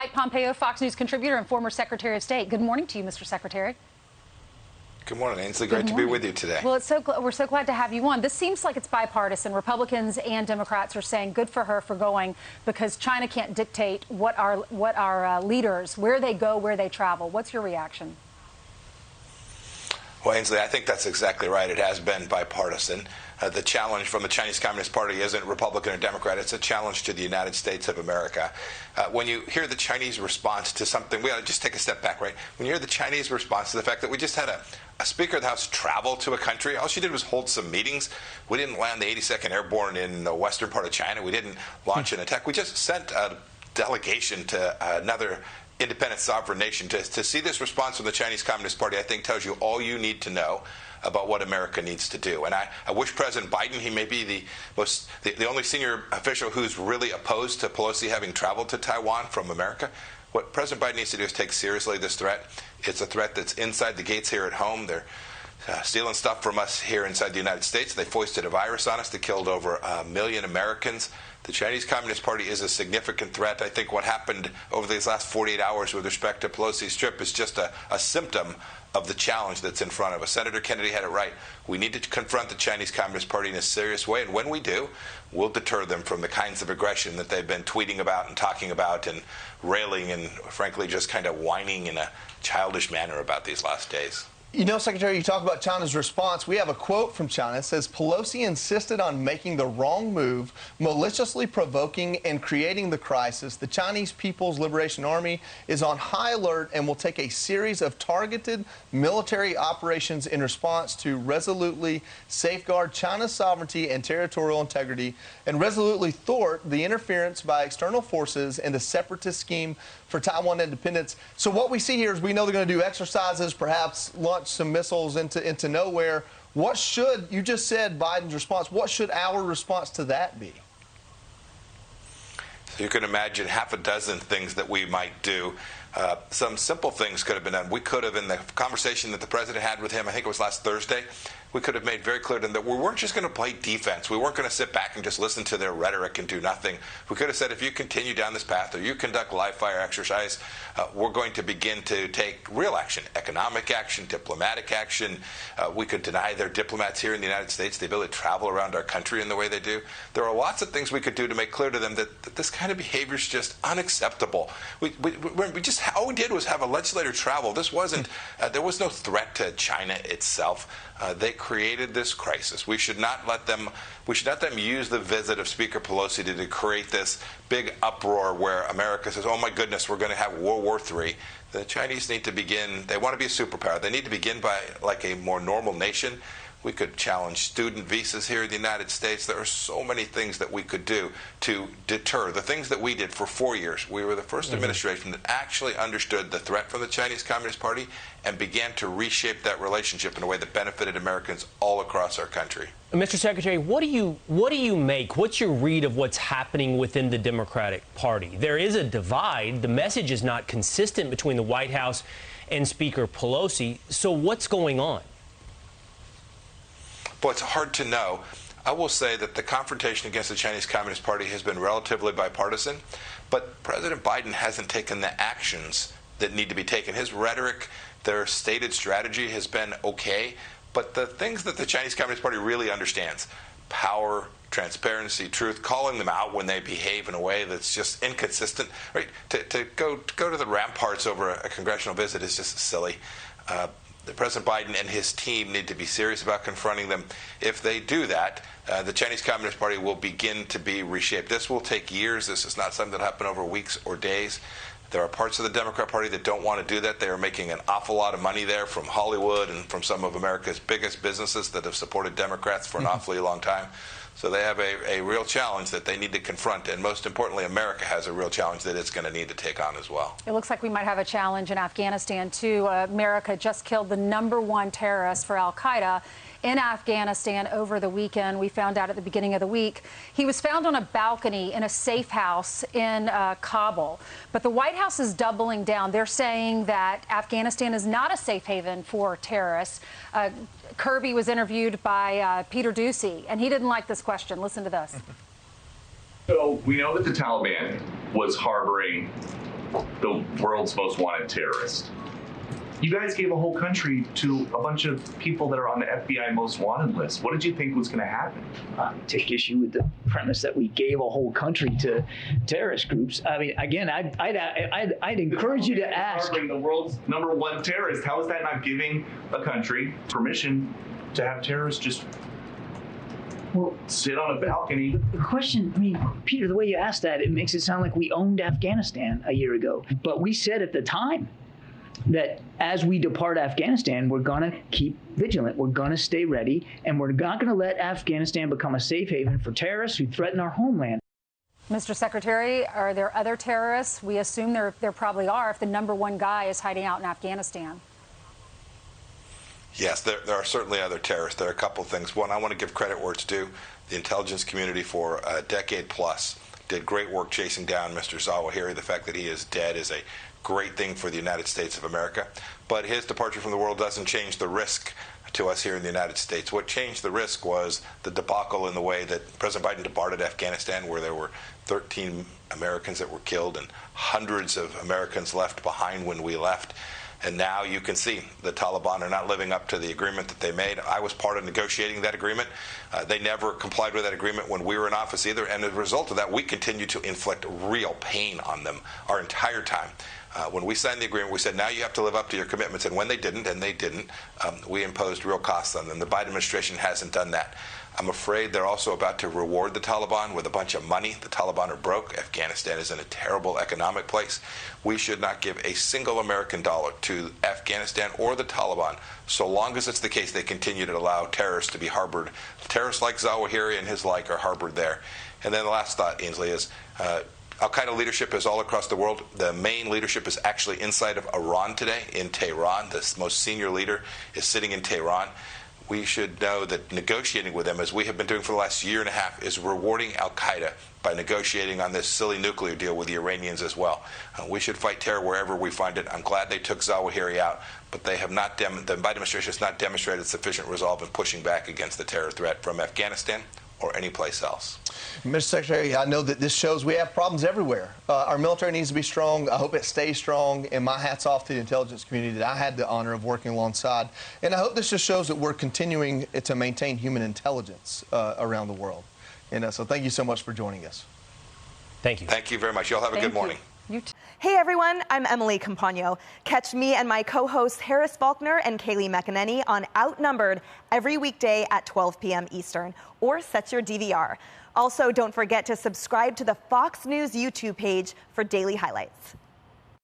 Mike Pompeo, Fox News contributor and former Secretary of State. Good morning to you, Mr. Secretary. Good morning, Ainsley. Great to be with you today. Well, we're so glad to have you on. This seems like it's bipartisan. Republicans and Democrats are saying good for her for going because China can't dictate what our leaders, where they go, where they travel. What's your reaction? Well, Ainsley, I think that's exactly right. It has been bipartisan. The challenge from the Chinese Communist Party isn't Republican or Democrat. It's a challenge to the United States of America. When you hear the Chinese response to something, we ought to just take a step back, right? When you hear the Chinese response to the fact that we just had a Speaker of the House travel to a country, all she did was hold some meetings. We didn't land the 82nd Airborne in the western part of China. We didn't launch an attack. We just sent a delegation to another independent sovereign nation. To see this response from the Chinese Communist Party, I think, tells you all you need to know about what America needs to do. And I wish President Biden, he may be the only senior official who's really opposed to Pelosi having traveled to Taiwan from America. What President Biden needs to do is take seriously this threat. It's a threat that's inside the gates here at home. They're stealing stuff from us here inside the United States. They foisted a virus on us that killed over 1 million Americans. The Chinese Communist Party is a significant threat. I think what happened over these last 48 hours with respect to Pelosi's trip is just a symptom of the challenge that's in front of us. Senator Kennedy had it right. We need to confront the Chinese Communist Party in a serious way, and when we do, we'll deter them from the kinds of aggression that they've been tweeting about and talking about and railing and, frankly, just kind of whining in a childish manner about these last days. You know, Secretary, you talk about China's response. We have a quote from China. It says, Pelosi insisted on making the wrong move, maliciously provoking and creating the crisis. The Chinese People's Liberation Army is on high alert and will take a series of targeted military operations in response to resolutely safeguard China's sovereignty and territorial integrity and resolutely thwart the interference by external forces and the separatist scheme for Taiwan independence. So what we see here is we know they're going to do exercises, perhaps launch some missiles into nowhere. What should, you just said Biden's response, what should our response to that be? So you can imagine half a dozen things that we might do. Some simple things could have been done. We could have, in the conversation that the president had with him, I think it was last Thursday, we could have made very clear to them that we weren't just going to play defense. We weren't going to sit back and just listen to their rhetoric and do nothing. We could have said, if you continue down this path or you conduct live fire exercise, we're going to begin to take real action, economic action, diplomatic action. We could deny their diplomats here in the United States the ability to travel around our country in the way they do. There are lots of things we could do to make clear to them that this kind of behavior is just unacceptable. All we did was have a legislator travel. This wasn't, there was no threat to China itself. They created this crisis. We should not let them use the visit of Speaker Pelosi to create this big uproar where America says, oh my goodness, we're going to have World War III. The Chinese need to begin, they want to be a superpower. They need to begin by like a more normal nation. We could challenge student visas here in the United States. There are so many things that we could do to deter. The things that we did for 4 years. We were the first administration that actually understood the threat from the Chinese Communist Party and began to reshape that relationship in a way that benefited Americans all across our country. Mr. Secretary, what do you make? What's your read of what's happening within the Democratic Party? There is a divide. The message is not consistent between the White House and Speaker Pelosi. So what's going on? Boy, it's hard to know. I will say that the confrontation against the Chinese Communist Party has been relatively bipartisan, but President Biden hasn't taken the actions that need to be taken. His rhetoric, their stated strategy has been okay, but the things that the Chinese Communist Party really understands, power, transparency, truth, calling them out when they behave in a way that's just inconsistent, right? To go to the ramparts over a congressional visit is just silly. President Biden and his team need to be serious about confronting them. If they do that, the Chinese Communist Party will begin to be reshaped. This will take years. This is not something that will happen over weeks or days. There are parts of the Democrat Party that don't want to do that. They are making an awful lot of money there from Hollywood and from some of America's biggest businesses that have supported Democrats for an awfully long time. So they have a real challenge that they need to confront. And most importantly, America has a real challenge that it's going to need to take on as well. It looks like we might have a challenge in Afghanistan, too. America just killed the #1 terrorist for al-Qaeda in Afghanistan over the weekend. We found out at the beginning of the week. He was found on a balcony in a safe house in Kabul. But the White House is doubling down. They're saying that Afghanistan is not a safe haven for terrorists. Kirby was interviewed by Peter Doocy, and he didn't like this question. Listen to this. So we know that the Taliban was harboring the world's most wanted terrorist. You guys gave a whole country to a bunch of people that are on the FBI most wanted list. What did you think was going to happen? Take issue with the premise that we gave a whole country to terrorist groups. I mean, again, I'd encourage you to ask. The world's #1 terrorist. How is that not giving a country permission to have terrorists just sit on a balcony? The question, I mean, Peter, the way you asked that, it makes it sound like we owned Afghanistan a year ago. But we said at the time that as we depart Afghanistan, we're going to keep vigilant. We're going to stay ready, and we're not going to let Afghanistan become a safe haven for terrorists who threaten our homeland. Mr. Secretary, are there other terrorists? We assume there probably are if the #1 guy is hiding out in Afghanistan. Yes, there are certainly other terrorists. There are a couple of things. One, I want to give credit where it's due. The intelligence community for a decade plus did great work chasing down Mr. Zawahiri. The fact that he is dead is a great thing for the United States of America. But his departure from the world doesn't change the risk to us here in the United States. What changed the risk was the debacle in the way that President Biden departed Afghanistan, where there were 13 Americans that were killed and hundreds of Americans left behind when we left. And now you can see the Taliban are not living up to the agreement that they made. I was part of negotiating that agreement. They never complied with that agreement when we were in office either. And as a result of that, we continue to inflict real pain on them our entire time. When we signed the agreement, we said, now you have to live up to your commitments. And when they didn't, we imposed real costs on them. The Biden administration hasn't done that. I'm afraid they're also about to reward the Taliban with a bunch of money. The Taliban are broke. Afghanistan is in a terrible economic place. We should not give a single American dollar to Afghanistan or the Taliban so long as it's the case they continue to allow terrorists to be harbored. Terrorists like Zawahiri and his like are harbored there. And then the last thought, Ainsley, is Al-Qaeda leadership is all across the world. The main leadership is actually inside of Iran today, in Tehran. The most senior leader is sitting in Tehran. We should know that negotiating with them, as we have been doing for the last year and a half, is rewarding Al-Qaeda by negotiating on this silly nuclear deal with the Iranians as well. We should fight terror wherever we find it. I'm glad they took Zawahiri out, but they have not. The Biden administration has not demonstrated sufficient resolve in pushing back against the terror threat from Afghanistan or any place else. Mr. Secretary, I know that this shows we have problems everywhere. Our military needs to be strong. I hope it stays strong. And my hat's off to the intelligence community that I had the honor of working alongside. And I hope this just shows that we're continuing to maintain human intelligence around the world. And so thank you so much for joining us. Thank you. Thank you very much. Y'all have a good morning. Hey everyone, I'm Emily Campagno. Catch me and my co-hosts Harris Faulkner and Kaylee McEnany on Outnumbered every weekday at 12 p.m. Eastern, or set your DVR. Also, don't forget to subscribe to the Fox News YouTube page for daily highlights.